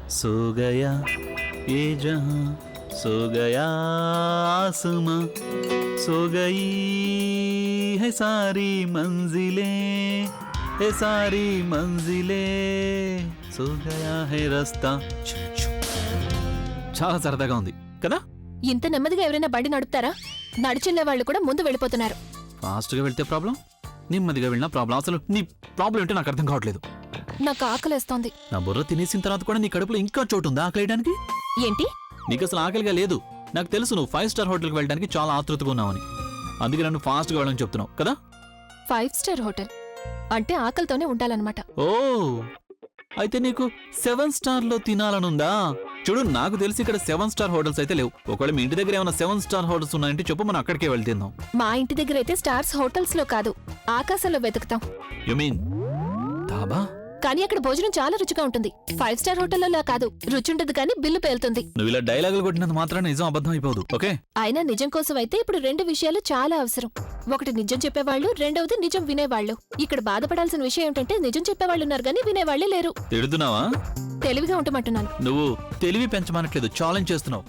सो गया ये जहां सो गया आसमां सो गई है सारी मंजिलें है सारी मंजिलें सो गया है रास्ता చాలా సరదాగా ఉంది కదా. ఇంత నెమ్మదిగా ఎవరైనా బండి నడుపుతారా? నడిచెళ్లే వాళ్ళు కూడా ముందు వెళ్ళిపోతున్నారు. ఫాస్ట్గా వెళ్తే ప్రాబ్లం, నెమ్మదిగా వెళ్ళినా ప్రాబ్లం. అసలు నీ ప్రాబ్లం ఏంటో నాకు అర్థం కావట్లేదు. నాకు ఆకలేస్తోంది. నా బుర్ర తినేసిన తర్వాత కూడా నీ కడుపులో ఇంకా చోటు ఉందా ఆకలేయడానికి? ఏంటి? నీకు అసలు ఆకలిగా లేదు. నాకు తెలుసు నువ్వు 5 స్టార్ హోటల్కి వెళ్ళడానికి చాలా ఆతృతగా ఉన్నావని. అందుకే నన్ను ఫాస్ట్గా వెళ్ళని చెప్తున్నావు కదా. 5 స్టార్ హోటల్ అంటే ఆకలితోనే ఉండాలన్నమాట. ఓ అయితే నీకు 7 స్టార్లో తినాలనుందా? చూడు, నాకు తెలిసి ఇక్కడ 7 స్టార్ హోటల్స్ అయితే లేవు. ఒకవేళ మీ ఇంటి దగ్గర ఏమైనా 7 స్టార్ హోటల్స్ ఉన్నాయంటే చెప్పు, మనం అక్కడికే వెళ్ళి తిందాం. మా ఇంటి దగ్గర అయితే స్టార్స్ హోటల్స్ లో కాదు, ఆకాశంలో వెతుకుతాం. You mean dhaba? కానీ అక్కడ భోజనం చాలా రుచిగా ఉంటుంది. 5 స్టార్ హోటల్లో కాదు, రుచి ఉంటుంది కానీ బిల్లు పేలుతుంది. నువ్వు ఇలా డైలాగులు కొట్టినంత మాత్రాన నిజం అబద్ధం అయిపోదు. ఓకే, అయినా నిజం కోసం అయితే ఇప్పుడు 2 విషయాలు చాలా అవసరం. ఒకటి నిజం చెప్పేవాళ్ళు, రెండవది నిజం వినేవాళ్ళు. ఇక్కడ బాధపడాల్సిన విషయం ఏంటంటే నిజం చెప్పేవాళ్ళు ఉన్నారు కానీ వినేవాళ్లే లేరు. తిడుతున్నావా? తెలివిగా ఉండమంటున్నాను. నువ్వు తెలివి పెంచమనట్లేదు, ఛాలెంజ్ చేస్తున్నావు.